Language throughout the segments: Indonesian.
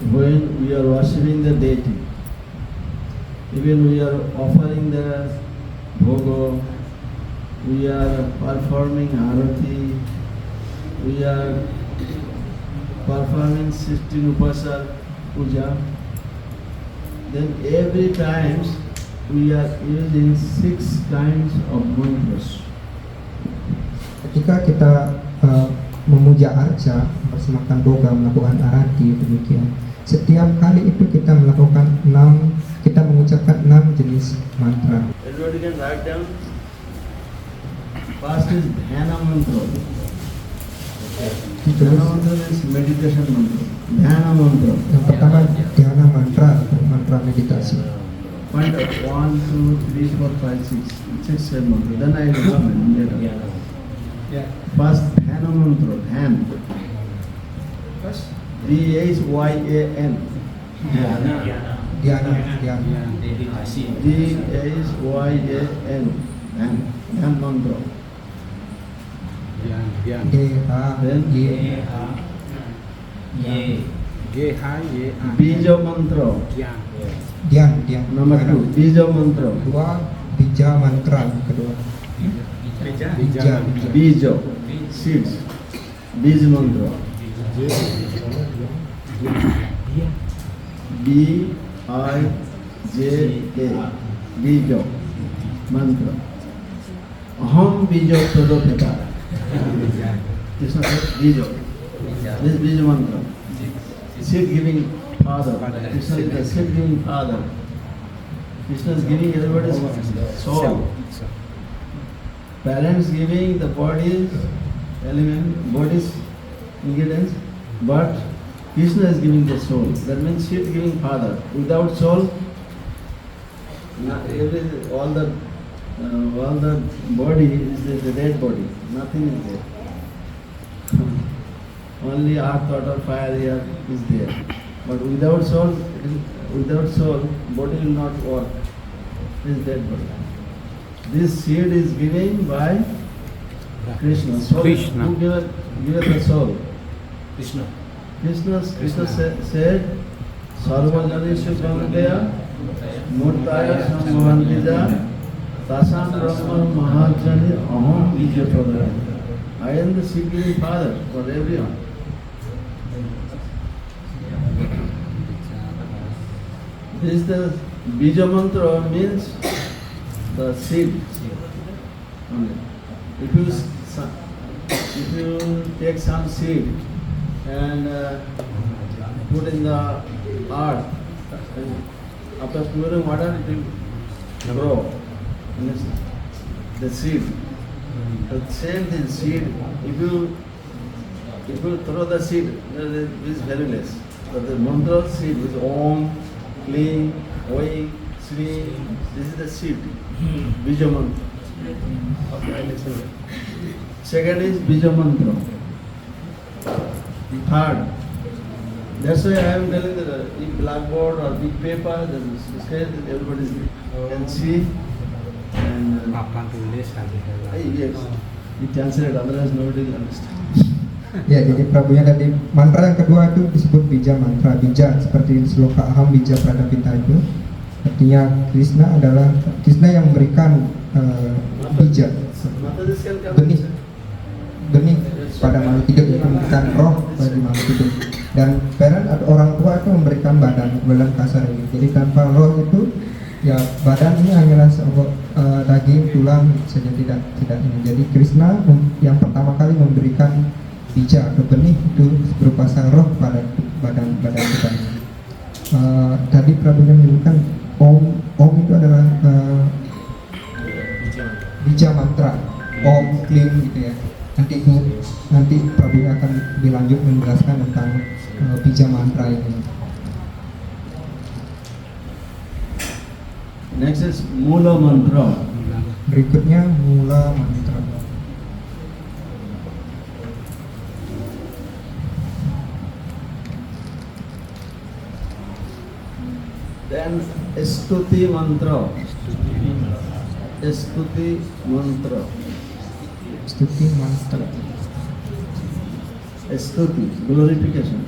when we are worshipping the deity, even we are offering the bhogo, we are performing arati, we are performing 16 upasar puja, then every time we are using 6 kinds of mantras. Ketika kita memuja arca, mempersembahkan boga, melakukan arati, demikian. Setiap kali itu kita melakukan kita mengucapkan 6 jenis mantra. Everybody can write down. First is dhyana mantra. Dhyana mantra is meditation mantra. Dhyana mantra. Yang pertama dhyana mantra, mantra meditasi. Point out 1, 2, 3, 4, 5, 6. 6 7 mantra. Then I will comment later. First dhyana mantra. Dhyan. D-H-Y-A-N. Dhyana. D-H-Y-A-N. Dhyan mantra. Bija mantra. Dhyan. Number 2. Bija mantra. Kedua, bija mantra. Kedua. Bija. Seeds. Bij mantra. B-I-J-A. Bija mantra. Aham bija pradopita. Krishna said bija. This is bija mantra. Seed giving father. Krishna is the seed giving father. Krishna is giving everybody's soul. Parents giving the body's element, body's ingredients, but Krishna is giving the soul. That means seed giving father. Without soul, all the body is the dead body. Nothing is there. Only earth, water, fire here is there. But without soul, body will not work. It is dead body. This seed is given by Krishna. Soul. Krishna. Who gave the soul? Krishna. Krishna said, Sarvajanishu Gangaya Murtaya Sambhavantija Tasam Brahman Mahajani Aham Bija Pradaya. I am the seed giving father for everyone. This is the Bija mantra means the seed. If you take some seed and put in the earth, after pouring water it will grow. The seed. The same thing, seed. If you throw the seed, it is very less. But the mantra seed is Om, Kli, Oi, Sri. This is the seed. Bija mantra. Okay, I listen. Second is Bija mantra. Third. That's why I am telling that in blackboard or big paper, there is everybody can see. And Papan tulis yes, you translate, otherwise nobody will understand. Ya, jadi Prabunya tadi mantra yang kedua itu disebut bija mantra. Bija seperti sloka aham bija pradapita itu artinya Krishna yang memberikan bija, benih pada makhluk hidup, itu memberikan roh bagi makhluk hidup. Dan parent atau orang tua itu memberikan badan kasar ini. Jadi tanpa roh itu ya badan ini hanyalah daging, tulang saja, tidak ini. Jadi Krishna yang pertama kali memberikan bija atau benih itu berupa sang roh pada badan kita. Tadi Prabunya menyebutkan Om itu adalah bija mantra, Om Klim gitu ya. Nanti Prabunya akan lebih lanjut menjelaskan tentang bija mantra ini. Next is Mula mantra. Berikutnya mula mantra. Then Stuti mantra. Stuti mantra. Stuti mantra. Stuti, glorification.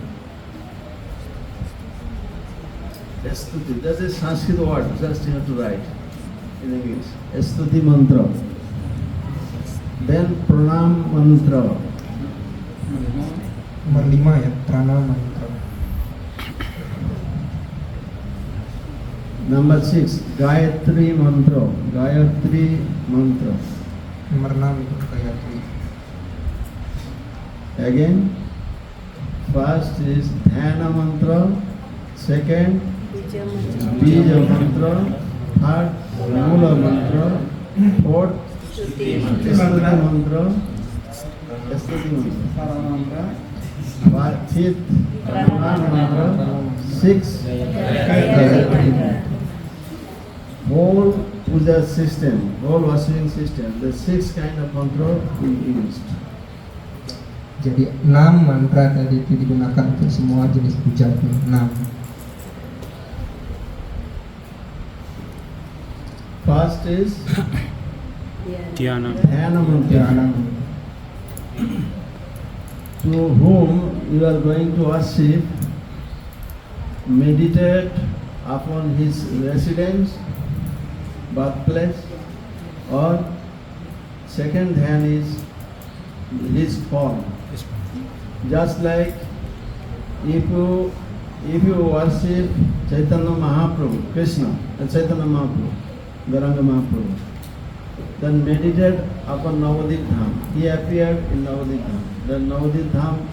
Stuti, that's a Sanskrit word, just you have to write in English. Stuti mantra. Then pranam mantra. Nomor 5 ya, pranam mantra. Number 6, Gayatri mantra. Gayatri mantra. Nomor 6 itu Gayatri. Again, first is Dhyana mantra, second Bija mantra, third Mula mantra, fourth Stuti mantra, fifth Pranam mantra, sixth Gayatri mantra. Whole puja system, whole worshiping system, the 6 kind of mantra we used. Jadi 6 mantra tadi itu digunakan untuk semua jenis puja itu 6. First is Dhyana. Dhyana mantra. To whom you are going to worship, meditate upon his residence, birthplace, or second dhyan is his form. Just like if you worship Chaitanya Mahaprabhu, Krishna, Chaitanya Mahaprabhu, Gauranga Mahaprabhu, then meditate upon Navadip Dham. He appeared in Navadip Dham. Then Navadip Dham,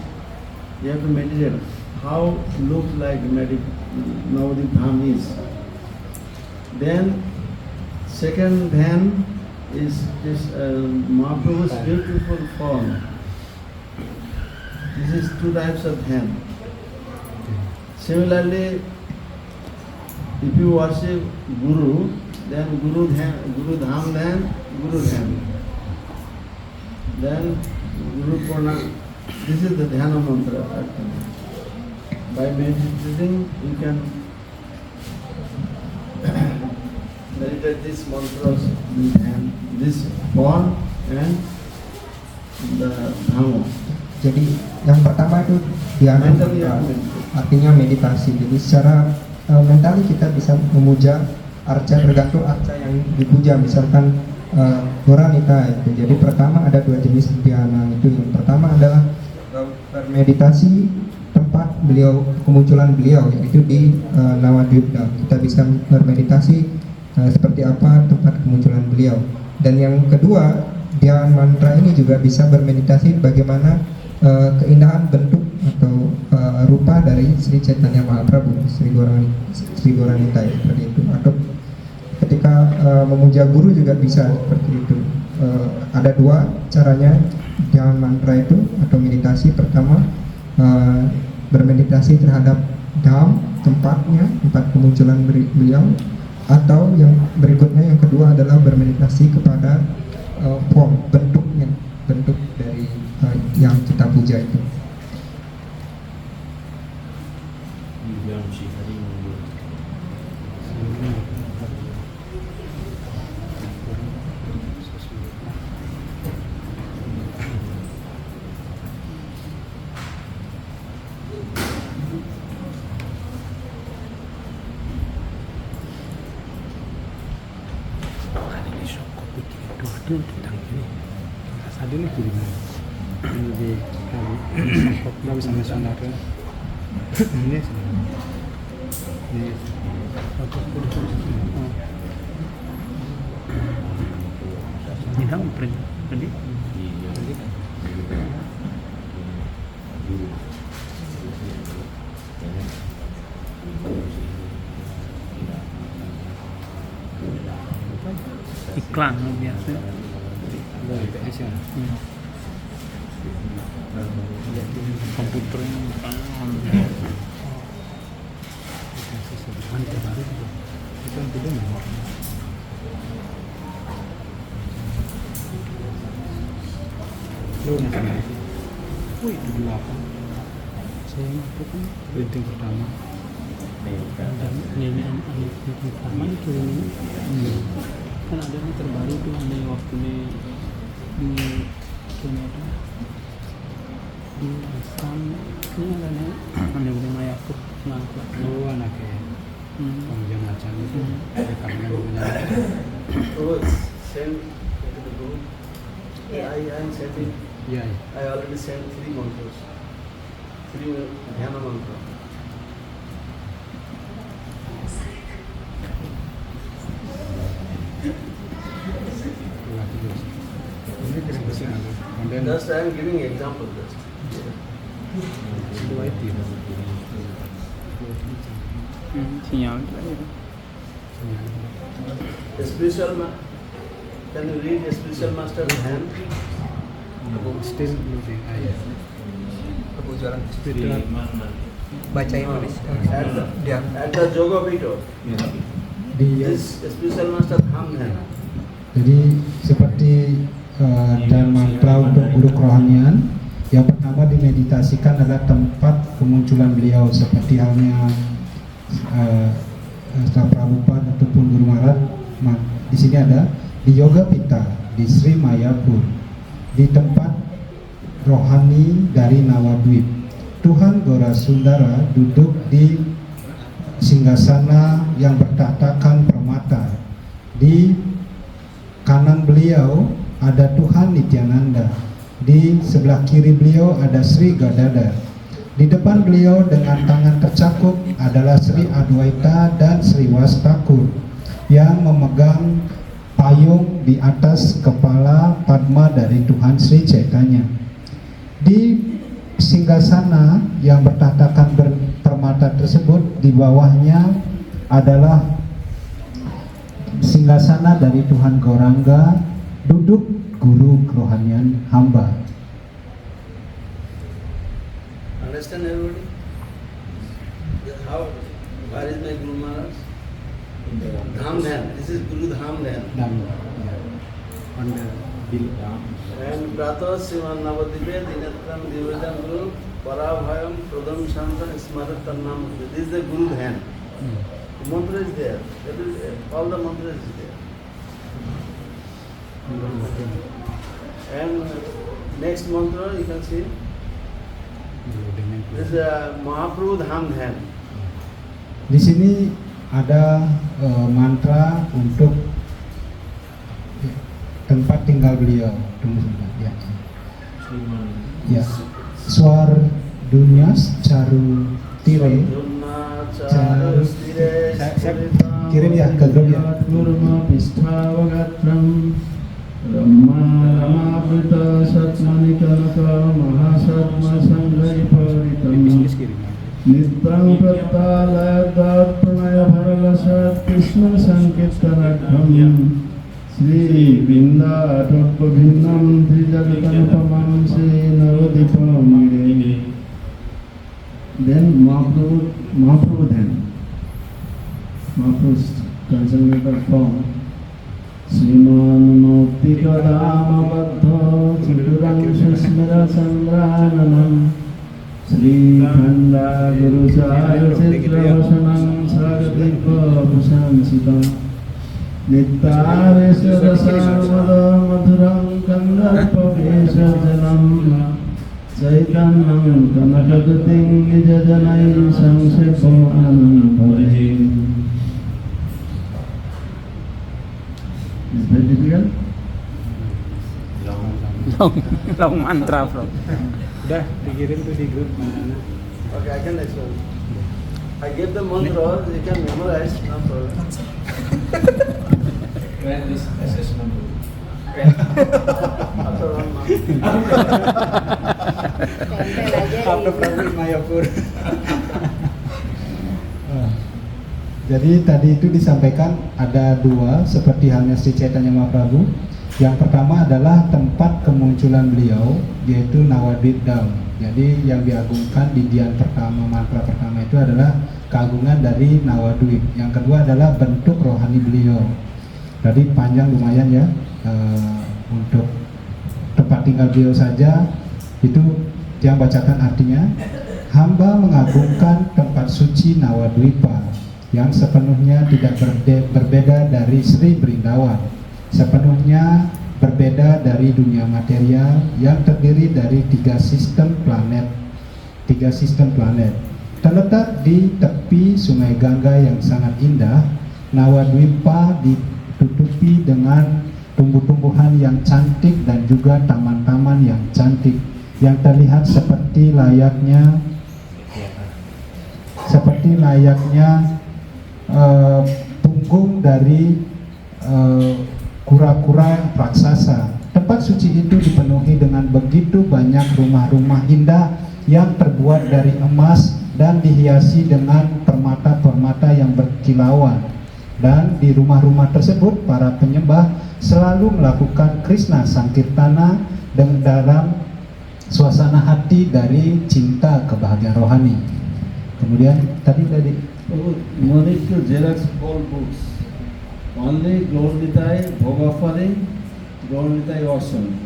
you have to meditate how looks like Navadip Dham is. Then second dhyan is this Mahaprabhu's beautiful form. This is 2 types of dhyan. Similarly, if you worship Guru, then Guru Dham, then Guru Dhyan. Then Guru Pranam. This is the dhyana mantra. By meditating, you can meditate these mantras and this form and the dhamma. Jadi yang pertama itu dhyana mantra, artinya meditasi. Jadi secara mentali kita bisa memuja arca, tergantung arca yang dipuja. Misalkan Goranita itu. Jadi pertama ada 2 jenis dhyana itu. Yang pertama adalah bermeditasi tempat beliau, kemunculan beliau, yaitu di Nawadvipta. Kita bisa bermeditasi seperti apa tempat kemunculan beliau. Dan yang kedua, dhyana mantra ini juga bisa bermeditasi bagaimana keindahan bentuk atau rupa dari Sri Chaitanya Mahaprabhu, Sri Goranita seperti itu. Atau ketika memuja guru juga bisa seperti itu. Ada 2 caranya dhyana mantra itu atau meditasi. Pertama, bermeditasi terhadap dham, tempatnya, tempat kemunculan beliau. Atau yang berikutnya, yang kedua adalah bermeditasi kepada form, bentuknya, bentuk dari yang kita puja itu. Tentang ini ada nih di kami bisa nasional kan ini hilang print tadi iklan biasa komputer yang itu belum wih itu 8 saya itu kan rating pertama dan ini pertama itu ini kan ada yang terbaru tuh nih waktu di Canada di Assam ini ada nih udah Mayapur ngangkat anaknya Kemudian acan itu rekamnya menyanyi. So send into the group. I am sending. Iya. I already sent 3 mantras. 3 dhyana mantra. Ini kirim ke sini. Kemudian Just I am giving example just. dua itu. Sinyal. Spiritual can you read a spiritual master's hand? Still loading. Iya. Aku jalan Spirit. baca yang tulis. At the yoga video. Di This spiritual master thumb hand. Jadi seperti dan mantra untuk guru kerohanian, yang pertama dimeditasikan adalah tempat kemunculan beliau seperti halnya Prabhupada ataupun Guru Maharaj. Di sini ada di Yoga Pita di Sri Mayapur, di tempat rohani dari Nawadwip. Tuhan Gora Sundara duduk di singgasana yang bertatakan permata. Di kanan beliau ada Tuhan Nityananda. Di sebelah kiri beliau ada Sri Gadadhar. Di depan beliau dengan tangan tercakup adalah Sri Adwaita dan Sri Wastakur yang memegang payung di atas kepala Padma dari Tuhan Sri Chaitanya. Di singgasana yang bertatakan permata tersebut, di bawahnya adalah singgasana dari Tuhan Gauranga, duduk guru kerohanian hamba. Understand everybody? How? Where is my Guru Maharaj? Dham Dhyan. This is Guru Dham Dhyan. Dan on the bill. And Prato Sivan Navadipe Dinatram Divajam Guru Parabhayam Pradam Shantam Smarat Tarnam. This is the Guru Dhyan. The mantra is there. That is, all the mantra is there. And next mantra you can see. This is Mahaprabhu Dham Dhyan. Di sini ada mantra untuk tempat tinggal beliau. Tunggu sebentar, ya. Ya. Swar Dunyas Charu Tire. Charu. Saya kirim ya ke grup ya. Kurma Pisthavagatam Rama Satmanikanaka Mahasatma Sanghaipavitam Nittang Prattalayat Pranaya Bharalasat Krishna Sankirtanakam Sri Vinda Atopabhinam Trijagatanupamam Sri Narodipamire. Then Mahaprabhu then. Mahaprabhu's conservative form. Sriman Mukti Kadama Baddha Chiturang Susmira Sandrananam Sri Khanda Guru Sara Chitra Vasanam Sagadipa Pusansitam Nittaresvara Sarvada Madhuram Kandarpa Vesajanam Chaitanyam Kanakaduting Nijajanai Samsepo Anandavahim. Is that difficult? Long mantra, bro. Udah dikirim tuh di grup mana? Okay, I can explain. I give the mantra, you can memorize, no problem. When this assessment? After 1 month. Apa Prabu Mayapur? Jadi tadi itu disampaikan ada dua seperti halnya Sri Chaitanya Mahaprabhu. Yang pertama adalah tempat kemunculan beliau, yaitu Nawadwip Dham. Jadi yang diagungkan di dian pertama, mantra pertama itu adalah keagungan dari Nawadwip. Yang kedua adalah bentuk rohani beliau. Tadi panjang lumayan ya, untuk tempat tinggal beliau saja itu yang bacakan artinya. Hamba mengagungkan tempat suci Nawadwipa yang sepenuhnya tidak berbeda dari Sri Brindawan, sepenuhnya berbeda dari dunia material yang terdiri dari tiga sistem planet. Terletak di tepi Sungai Gangga yang sangat indah, Nawadwipa ditutupi dengan tumbuh-tumbuhan yang cantik dan juga taman-taman yang cantik yang terlihat seperti layaknya punggung dari kura-kura raksasa. Tempat suci itu dipenuhi dengan begitu banyak rumah-rumah indah yang terbuat dari emas dan dihiasi dengan permata-permata yang berkilauan. Dan di rumah-rumah tersebut para penyembah selalu melakukan Krishna Sankirtana dan dalam suasana hati dari cinta kebahagiaan rohani. Kemudian tadi No need to xerox all books. Only Gauritai Bhogafari, Gauritai Ocean.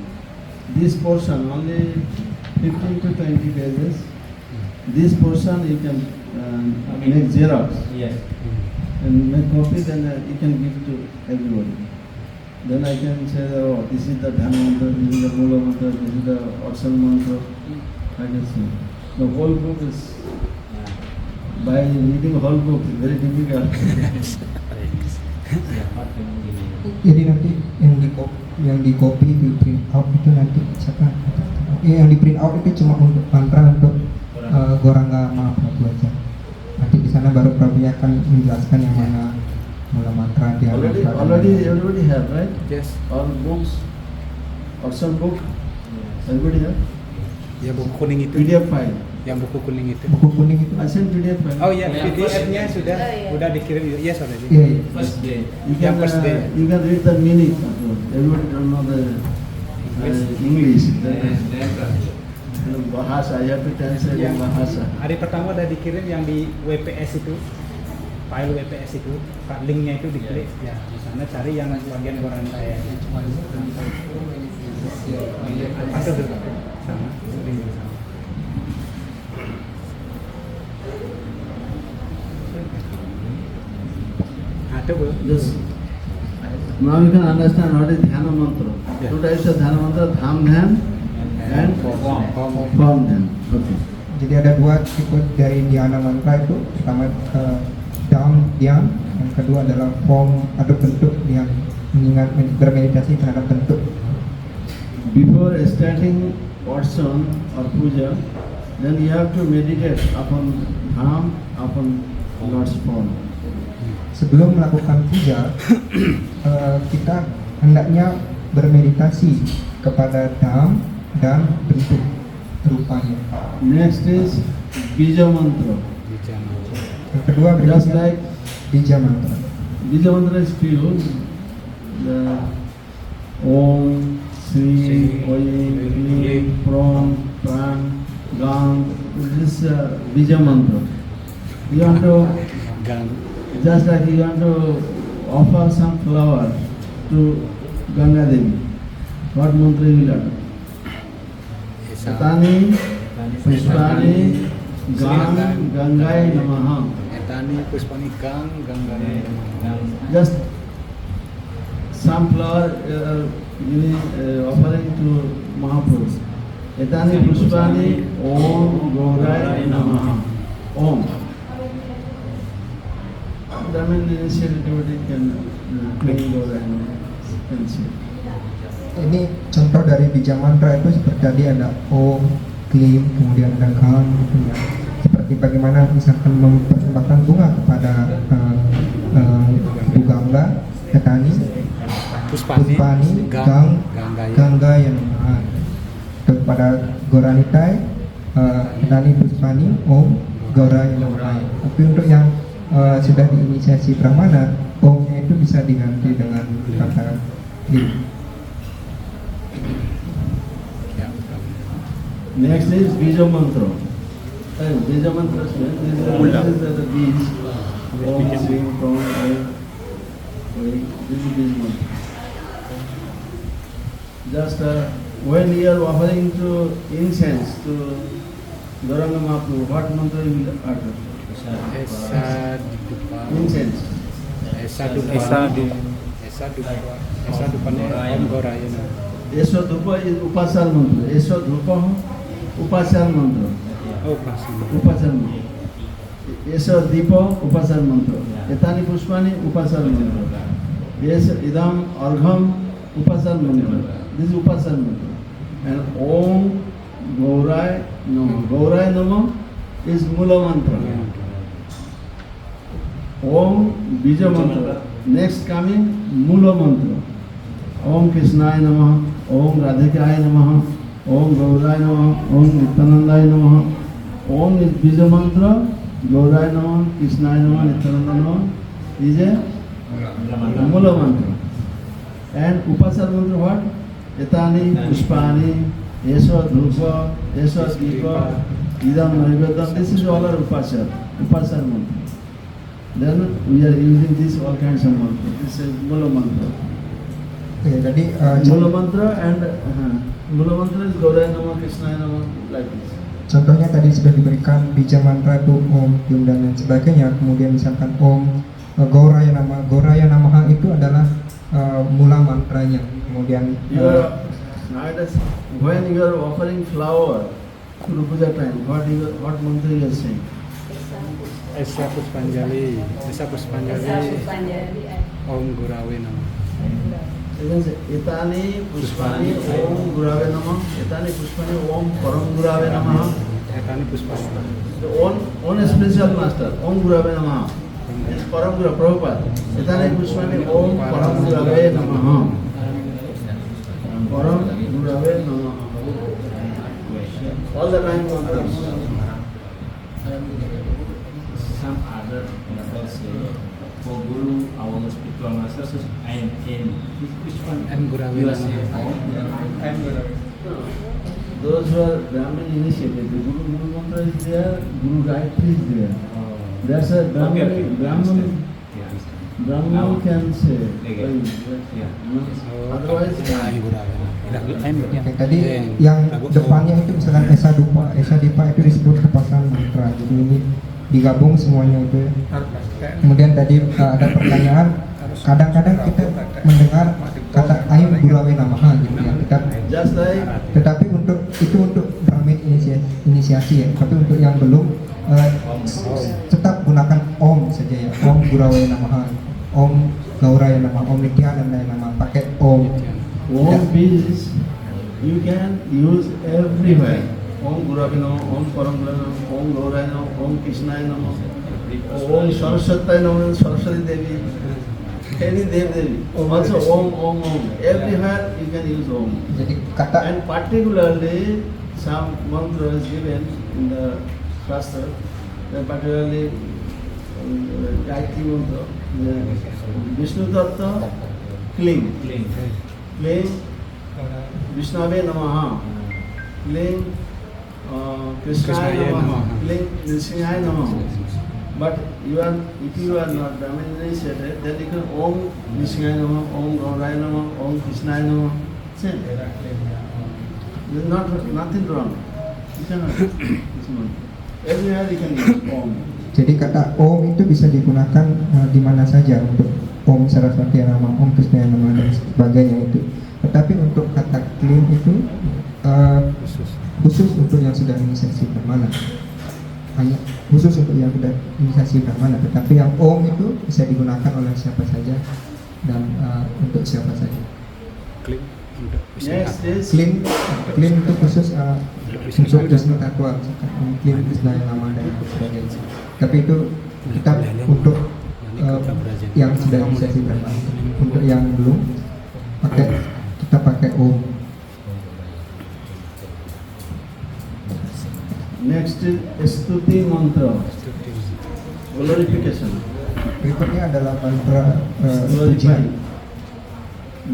This portion only 15 to 20 pages. This portion you can make xerox. Yes. And make copy, then you can give to everybody. Then I can say, oh, this is the Dhana mantra, this is the Mula mantra, this is the Ocean mantra. I can say. The whole book is, by reading whole book, very difficult. Jadi nanti yang di copy di print out itu nanti siapa? Yang di print out itu cuma untuk mantra untuk Goranga Mahaprabhu aja. Nanti di sana baru Prabhu akan menjelaskan yang mana mula mantra dia. Already everybody have, right? Yes. All books, Ocean book, everybody have. Yang buku kuning itu. PDF file. Yang buku kuning itu. Buku kuning itu. I sent PDF file. Oh iya, PDF-nya sudah dikirim. Yes, already. Iya, iya. First day. You can, first day. you can read the meaning. Everybody don't know the English. Bahasa, I have to translate in bahasa. Hari pertama udah dikirim yang di WPS itu, file WPS itu, linknya itu diklik, ya di sana cari yang bagian Gorantaya. Ada juga sama, link sama. Ada bu. Just now you can understand what is Dhyana mantra. Yeah. Two types of Dhyana mantra, Dham Dhyan and Form Dhyan. Okay. Jadi ada dua tipe dari dhyana mantra itu. Pertama Dham Dhyan, yang kedua adalah form atau bentuk yang mengingat bermeditasi terhadap bentuk. Before starting Orson or puja, then you have to meditate upon Dham, upon Lord's form. Sebelum melakukan puja, kita hendaknya bermeditasi kepada dham dan bentuk rupanya. Next is Bija mantra. Yang kedua Just berikutnya like bija mantra. Bija mantra is few. The Om, Sri, Oye, Kli, Pram, Pran, Gang. This is Bija mantra. You want to, just like you want to offer some flower to Ganga Devi. What mantra you will utter? Etani, Pushpani, Gang, Gangai Namaha. Etani Pushpani Gang Gangai Namaha. Just some flower offering to Mahaprabhu. Etani Pushpani, Om Gaurai Namaha. Om. That means initial devotee can claim Gaurai Namaha. Can say. Ini contoh dari bija mantra itu seperti tadi ada Om, Klim, kemudian ada Gang gitu ya. Seperti bagaimana misalkan mempersembahkan bunga kepada Ibu Gangga, Etani, Puspani, Gang, Gangga yang kepada Goranitai, Etani, Puspani, Om, Gaura yang lain. Tapi untuk yang sudah diinisiasi Brahmana, Om-nya itu bisa diganti dengan kata Klim. Next is Bija mantra. Bija mantra is the beach. Om, Sri, Pram, This is Bija mantra. Just when you are offering to incense to Gauranga Mahaprabhu, what mantra you will utter? Incense. Esa Dupane Om Gorayana. Eswa Dhupa is Upasar mantra. Eswa Dhupa Upasar mantra. Oh, pasti. Upasar mantra. Yesa Deepa Upasar Mantra. Etani Pushpani Upasar Mantra. Yes, Idam Argham Upasar Mantra. This is Upasar Mantra. And Om Gaurai Namah. Gaurai Namah is Mula Mantra. Om Bija Mantra. Next coming Mula Mantra. Om Krishnaya Namah. Om Radhikaya Namah. Om Gaurai Namah. Om Nityanandaya Namah. Om is Bija Mantra. Gaurai Namah, Krishnaya Namah, Nityananda Namah is a Mula Mantra. And Upasar Mantra what? Etani, Pushpani, Yeswa Dhruva, Yeswa Deepa, Idam Naivedam. This is all our Upasar Mantra. Then we are using this all kinds of mantra. This is Mula Mantra. Oke, tadi Mula Mantra and Mula Mantra is Gaurai Namah, Krishnaya Namah, like this. contohnya tadi sudah diberikan bija mantra itu Om, Yum dan lain sebagainya. Kemudian misalkan Om Gauraya Namaha itu adalah mula mantranya. Kemudian Nowadays, when you are offering flower to Puja time, what mantra you are saying? Esa Puspanjali, Om Gurawe Namah. You can say, Etani Pushpani Om Gurave Namah, Etani Pushpani Om Param Gurave Namah. Etani Puspani. The own spiritual master, Om Gurave Namah. Is Param Gurave Prabhupada. Etani Pushpani Om Param Gurave Namah. Param Gurave Namah. All the time mantras. Some other people say for Guru, our spiritual master says I am in. Which one? M Gurawe You are Namah. saying Those who are Brahmin initiated, the Guru Mantra is there, Guru Gayatri is there. That's a Brahmin can say. Otherwise, Oke, tadi yang depannya itu misalkan Esa Dipa itu disebut Upasar Mantra. Jadi ini digabung semuanya itu. Kemudian tadi ada pertanyaan, kadang-kadang kita mendengar kata Aim Gurawe Namaha gitu ya. just like Tetapi untuk Brahmin inisiasi ya. Tapi untuk yang belum tetap gunakan Om saja ya. Om Gurawe Namaha, Om Gauraya Namaha, Om Nityananda Namaha, pakai Om. Om is you can use everywhere. Om Gurave Namah, Om Param Gurave Namah, Om Gauraya Namah, Om Krishnaya Namah, Om Saraswati Namah, Saraswati Devi, any Devi. Also Om. Everywhere you can use Om. Jadi kata And particularly some mantra is given in the Shastra, particularly Gayatri mantra, Vishnu Tattva, Kling. Kling Vishnave Namaha, Kling Krishnaya Namaha, Kling Nrsimhaya Namaha. But if you are not Brahmin initiated, then you can Om Nrsimhaya Namaha, Om Gauraya Namaha, Om Krishnaya Namaha. Same. There is nothing wrong. You cannot. Everywhere you can use Om. Jadi kata Om itu bisa digunakan di mana saja untuk Om Saraswati Nama, Om Krishnaya Nama dan sebagainya itu. Tetapi untuk kata Kling itu khusus untuk yang sudah inisiasi Brahmana. Hanya khusus untuk yang sudah inisiasi Brahmana. Tetapi yang Om itu bisa digunakan oleh siapa saja dan untuk siapa saja. Kling untuk Next is Kling itu khusus untuk Vishnu Tattva, Kling Krishnaya Nama dan sebagainya. Tapi itu kita untuk yang sudah inisiasi Brahmana. Untuk yang belum kita pakai Om. next is Stuti mantra, glorification, Berikutnya adalah mantra glorify pujian.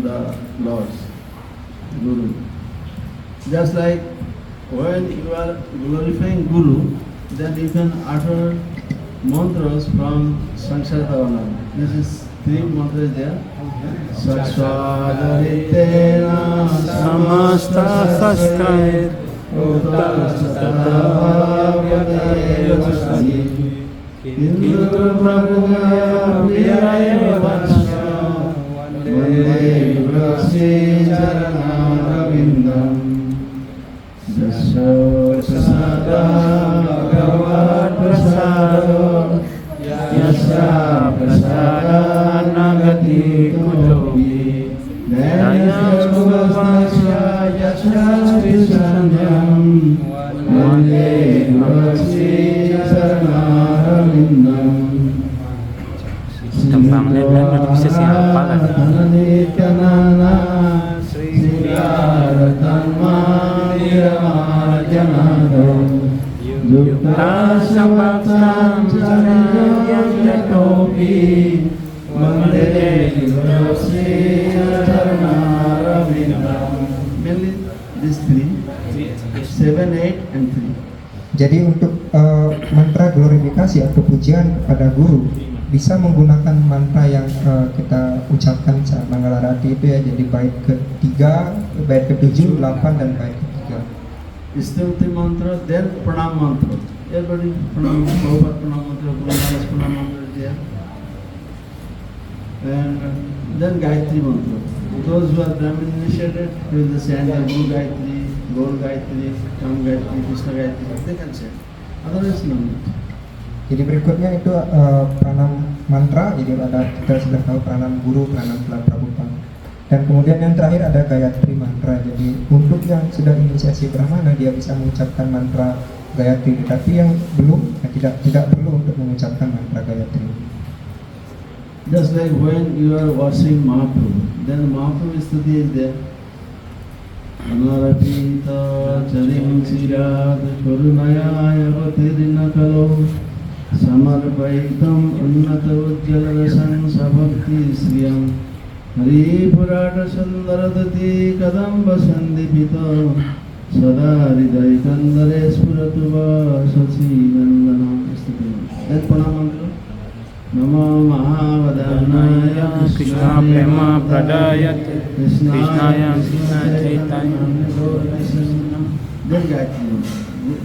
the Lord, Guru. Just like when you are glorifying Guru, then you can utter mantras from Sankshara Tavanam. This is 3 mantras there. Saksvadaritena Samasta sastrair Indra Prabhuya Priyaya Vasya Vande Vrasi Charanavindam Jasya Prasada Bhagavad Prasada Dasa Prasada Nagati Kujogi Daya Subhasya Yasya Sanyam Mande Nurasi Saranarindam Tembangnya kan bisa siapa lagi? Nityanana Sri Radhamma Niramarjanado Yukta Sampatam Sariyam Jatopi Mande Nurasi Saranarindam. Mainly these three, 7, 8 and 3. Jadi untuk mantra glorifikasi atau pujian kepada guru bisa menggunakan mantra yang kita ucapkan saat Manggalarati itu ya, jadi bait ketiga, bait ke-7, 8 dan bait ketiga. Stuti mantra, then pranam mantra. Everybody pranam, Prabhupada pranam mantra, Guru Maharaj pranam mantra is there. And then Gayatri mantra. Those who are Brahmin initiated will chant the Guru Gayatri, Gaur Gayatri, Ram Gayatri, Krishna Gayatri, they can chant. Otherwise no need. Jadi berikutnya itu pranam mantra, jadi ada kita sudah tahu pranam guru, pranam Prabhupada. Dan kemudian yang terakhir ada Gayatri mantra. Jadi untuk yang sudah inisiasi Brahmana dia bisa mengucapkan mantra Gayatri, tetapi yang belum tidak perlu untuk mengucapkan mantra Gayatri. Just like when you are washing Mahaprabhu, then Mahaprabhu stuti is there. Anarapita charim sirat karunaya yavatirina kalo samarpaitam unnata ujjala rasan sabhakti sriyam hari purata sundaradati kadamba sandipita sada hridaya kandare spuratu vasasi nandana. Then pranam mantra. Namo Mahavadhanaya Krishna Prema Pradayate Krishnaya Krishna Chaitanya. Then Gayatri mantra.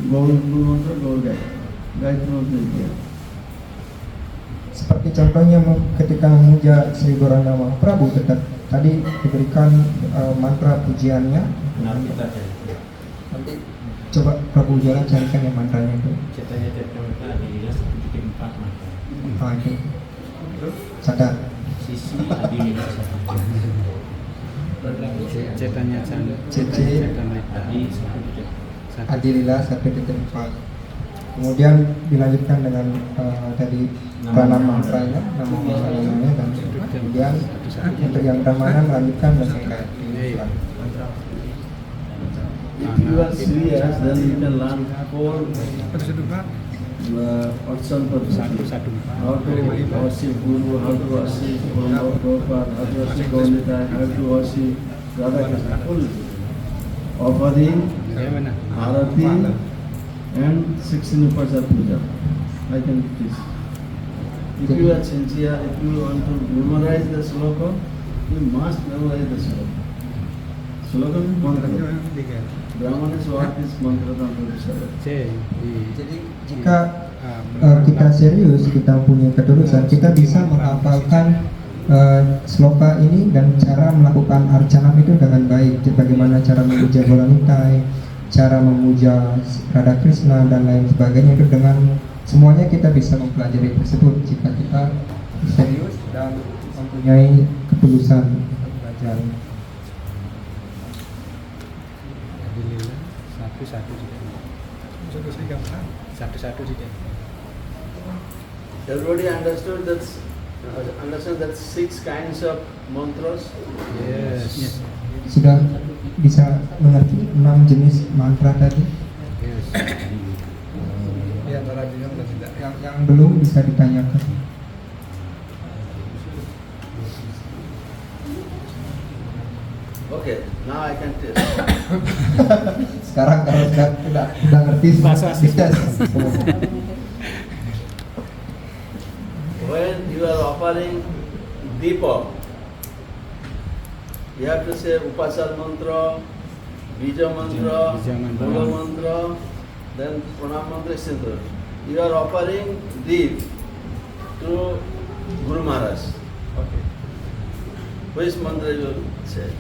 Gaur mantra, Gaur Gayatri. Gayatri mantra is there. Seperti contohnya ketika memuja Sri Gauranga Mahaprabhu, tadi diberikan mantra pujiannya. Nanti coba Prabu Ujjwala carikan yang mantranya itu. Ceritanya Cetramata Adilila 1.4 maka. Itu sadar. Sisi Adilila 1. Cetanya CC Adi 1. Adilila 1.4. Kemudian dilanjutkan dengan tadi pranam mantranya, nama mantranya, dan kemudian untuk yang Brahmana melanjutkan dengan Gayatri. If you are serious, then you can learn 4 Akshan Padhati. How to worship Guru, how to worship Prabhupada, how to worship Gaurnitai, how to worship Radha Krishna. Full offering, Arati, and 16 Upachar Puja. I can teach. If you are sincere, if you want to memorize the sloka, you must memorize the sloka. Sloka means mantra. Brahman is what is mantra tantra visara. Jadi jika kita serius, kita punya ketulusan, kita bisa menghafalkan sloka ini dan cara melakukan arcana itu dengan baik. Bagaimana cara memuja Gauranitai, cara memuja Radha Krishna dan lain sebagainya, itu dengan semuanya kita bisa mempelajari tersebut jika kita serius dan mempunyai ketulusan untuk belajar. Satu-satu tidak. Everybody understand that 6 kinds of mantras? Yes. Sudah bisa mengerti 6 jenis mantra tadi? Yes. Yang belum bisa ditanyakan. Okay, now I can test. Sekarang kalau sudah ngerti bisa. When you are offering Deepa, you have to say Upachar mantra, Bija mantra, Mula mantra, then Pranam mantra, etc. You are offering Deep to Guru Maharaj. Okay. Which mantra you will say?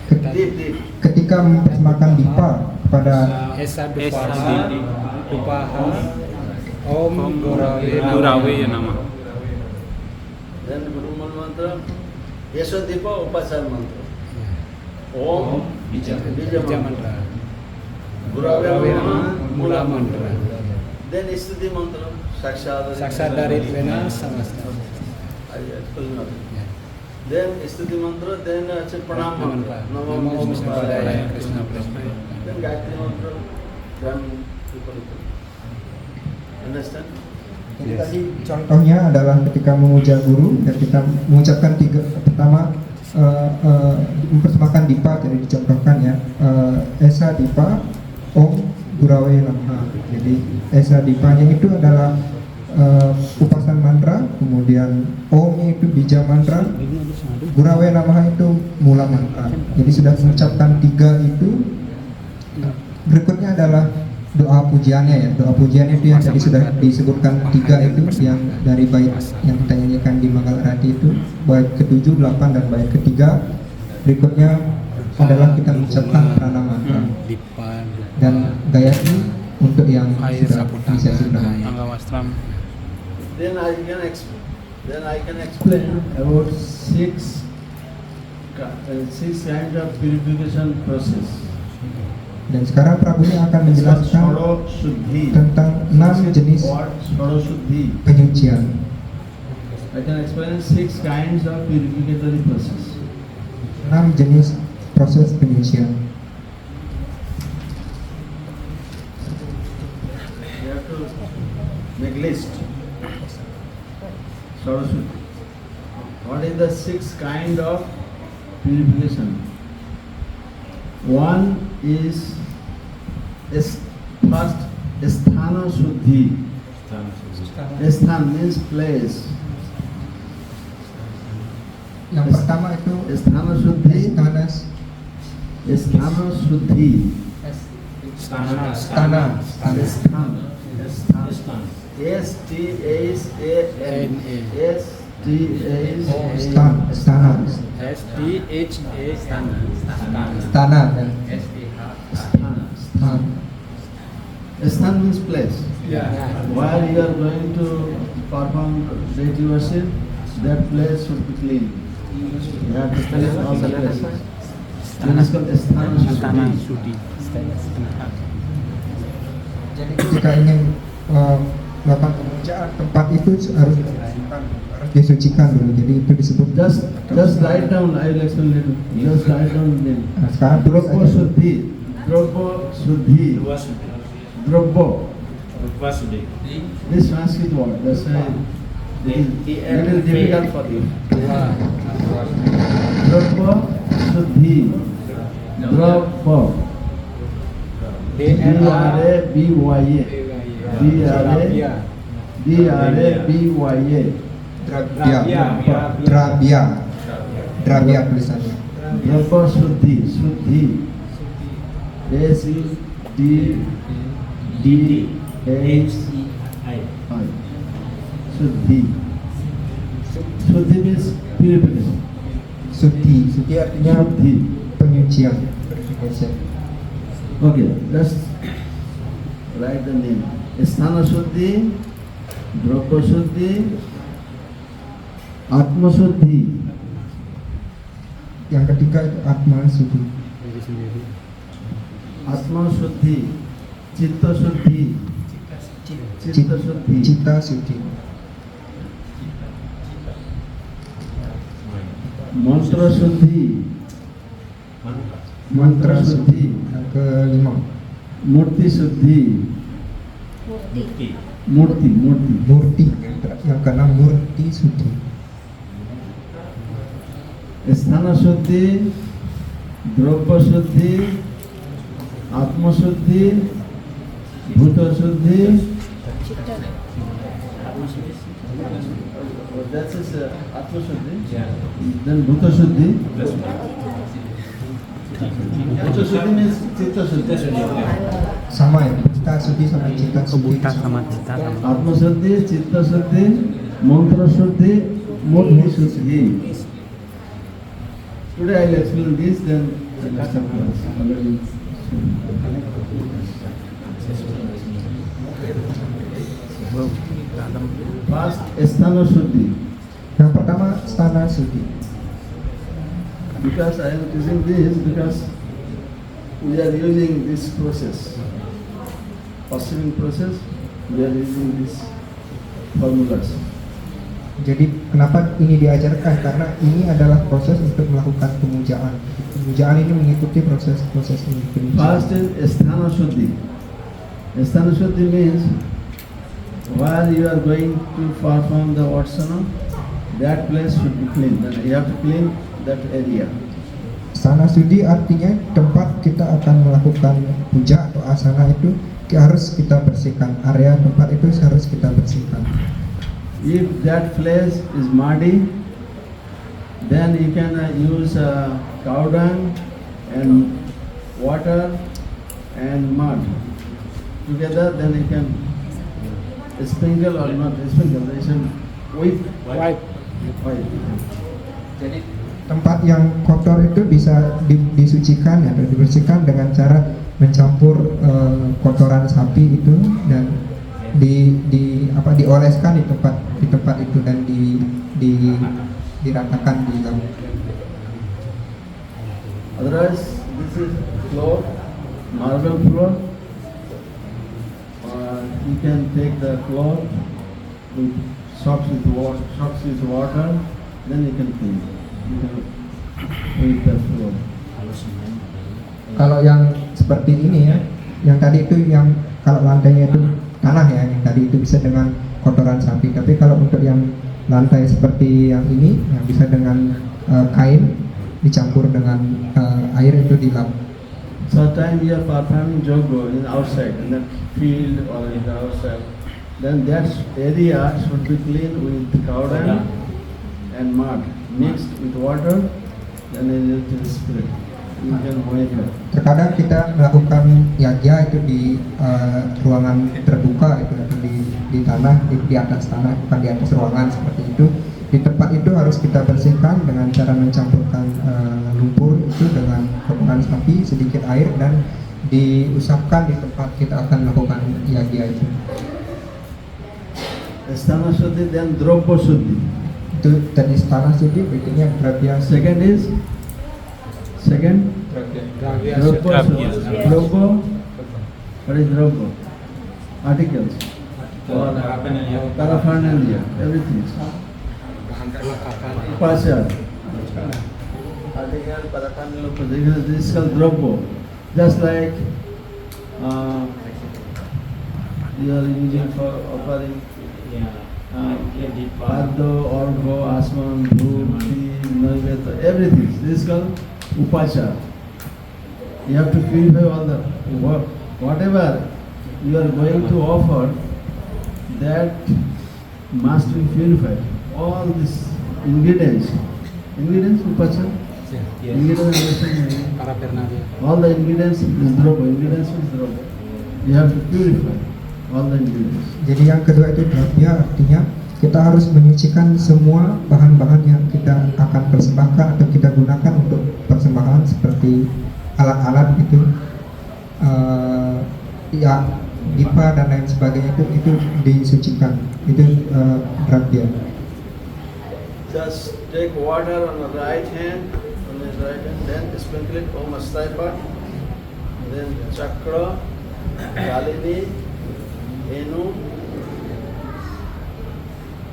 Deep. Ketika mempersembahkan dipa kepada Esa Dupaha Om Gurawe Gurawe ya nama. Then Guru Mul Mantra, Yasodipa Upasar Mantra. Om Bija Mantra. Gurave Namaha Mula Mantra. Then Istuti Mantra, Saksat dari Vena Samasta. I explain now. Then Istuti Mantra, then Pranam Mantra. Namo Om Vishnu Padaya Krishna Prasna. Then Gayatri Mantra, then people. Understand? Jadi tadi contohnya adalah ketika memuja guru dan kita mengucapkan tiga pertama mempersembahkan dipa, jadi dicontohkan ya Esa Dipa Om Gurawe Namaha. Jadi Esa Dipanya itu adalah upasan mantra, kemudian Om itu bija mantra, Gurawe Namaha itu mula mantra. Jadi sudah mengucapkan tiga itu, berikutnya adalah doa pujiannya ya. Doa pujiannya itu yang tadi sudah disebutkan tiga itu, yang dari bait yang kita nyanyikan di Manggalarati itu, bait ke-7, 8 dan bait ketiga. Berikutnya adalah kita mengucapkan pranama mantra dan Gayatri untuk yang sudah bisa sudah. Then I can explain about six kinds of purification process. Dan sekarang Prabu ini akan menjelaskan tentang 6 jenis penyucian. I can explain 6 kinds of purificatory process. 6 jenis proses penyucian. You have to make list. What is the 6 kind of purification? One is first Sthana Shuddhi. Sthan means place. Yang pertama itu Sthana Shuddhi. Sthana Shuddhi. Stana. Sthan. S-T-H-A-N. Stana. Stana. Sthan means place. While you are going to perform deity worship, that place should be clean. You have to clean all the places. That is called Sthana Shuddhi. Jadi ketika ingin melakukan pemujaan, tempat itu harus disucikan dulu. Jadi itu disebut Just write down. I will explain later. Just write down the name. Nah, sekarang tulis Drobbo aja. Shuddhi. Drobbo Shuddhi. Drobbo. This Sanskrit word. That's why it is difficult for you. Drobbo Shuddhi. Drobbo. D-R-A-B-Y-A. D-R-A-B-Y-A. Drabya tulisannya. Drobbo Shuddhi. S-U-D-D-H-I. Shuddhi. Shuddhi means purification. Suci artinya penyucian. Okay, just write the name. Sthana Shuddhi, Drobbo Shuddhi, Atma Shuddhi. Yang ketiga itu Atma Shuddhi. Atma Shuddhi, Citta Shuddhi, Citta Shuddhi, Cita Shuddhi. Mantra Shuddhi, Mantra Shuddhi. Yang kelima Murti Shuddhi, Murti. Murti. Yang keenam Murti Shuddhi. Sthana Shuddhi, Drobbo Shuddhi, Atma Shuddhi, Bhuta Shuddhi. That is Atma Shuddhi. Then Bhuta Shuddhi. Bhuta Shuddhi means Citta Shuddhi. Sama ya, Cita Shuddhi sama Cita Shuddhi. Atma Shuddhi, Citta Shuddhi, Mantra Shuddhi, Murti Shuddhi. Today I will explain this, then the next class. Already. First, Sthana Shuddhi. Yang pertama stana suci? Because I am using this because we are using this process, perceiving process, we are using these formulas. Jadi kenapa ini diajarkan? Karena ini adalah proses untuk melakukan pemujaan. Pemujaan ini mengikuti proses-proses ini. First is Sthana Shuddhi. Sthana Shuddhi means while you are going to perform the Vatsana, that place should be clean. Then you have to clean that area. Stana Suci artinya tempat kita akan melakukan puja atau asana itu harus kita bersihkan. Area tempat itu harus kita bersihkan. If that place is muddy, then you can use cow dung and water and mud together. Then you can sprinkle or not sprinkle. You should wipe. Jadi tempat yang kotor itu bisa disucikan atau dibersihkan dengan cara mencampur kotoran sapi itu dan dioleskan di tempat itu dan diratakan di dalam. Otherwise, this is floor, marble floor. You can take the cloth, soaks with water, then you can clean. You can wipe the floor. Kalau yang seperti ini ya, yang tadi itu yang kalau lantainya itu tanah ya, yang tadi itu bisa dengan kotoran sapi. Tapi kalau untuk yang lantai seperti yang ini, yang bisa dengan kain dicampur dengan air itu dilap. Sometimes you are performing yoga in outside, in the field or in the outside. Then that area should be cleaned with cow dung and mud mixed with water. Then it is spirit. You can wipe it. Terkadang kita melakukan yajna itu di ruangan terbuka itu atau di tanah, di atas tanah, bukan di atas ruangan seperti itu. Di tempat itu harus kita bersihkan dengan cara mencampurkan lumpur itu dengan kotoran sapi, sedikit air dan diusapkan di tempat kita akan melakukan yajna itu. Sthana Shuddhi, then Droppa Shuddhi. Itu tadi stana suci, berikutnya drabya. Second Droppa Shuddhi. Droppa, what is Droppa? Articles. Paraphernalia, everything. Upachar. Article, paraphernalia, this is called Droppa. Just like you are using for offering Paddo, Orgo, Asman, Dhub, Naiveta, everything. This is called Upachar. You have to purify all the whatever you are going to offer, that must be purified. All these ingredients, Upachar? Ingredients, all the ingredients is Droppa. You have to purify all the ingredients. Jadi yang kedua itu drabya, artinya kita harus menyucikan semua bahan-bahan yang kita akan persembahkan atau kita gunakan untuk persembahan seperti alat-alat itu, ya dipa dan lain sebagainya itu disucikan, itu drabya. Just take water on the right hand, then sprinkle it Om Astaipa, then Chakra, Kalini, Enu,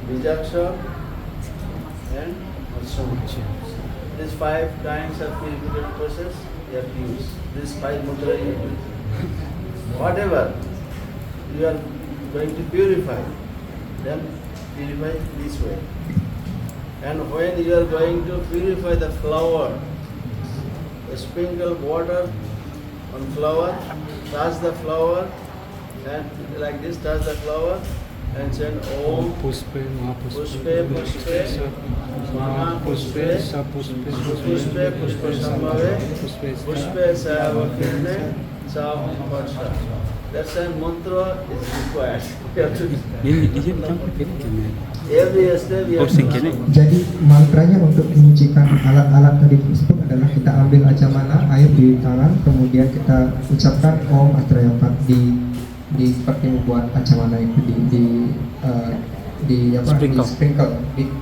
Bijaksha, and Matsamachi. These 5 kinds of purification process you have to use. These 5 mudra you use. Whatever you are going to purify, then purify this way. And when you are going to purify the flower, sprinkle water on flower, touch the flower, and like this, touch the flower, and chant Om Pushpe Maha Pushpe Pushpe Pushpe Sambhave Pushpe Savakirne Savam Varsha. That's why mantra is required. You have to every step you have to. Jadi mantranya untuk menyucikan alat-alat tadi tersebut adalah kita ambil acamana, air di tangan, kemudian kita ucapkan Om Atrayapat di seperti membuat acamana itu di Sprinkle. sprinkle,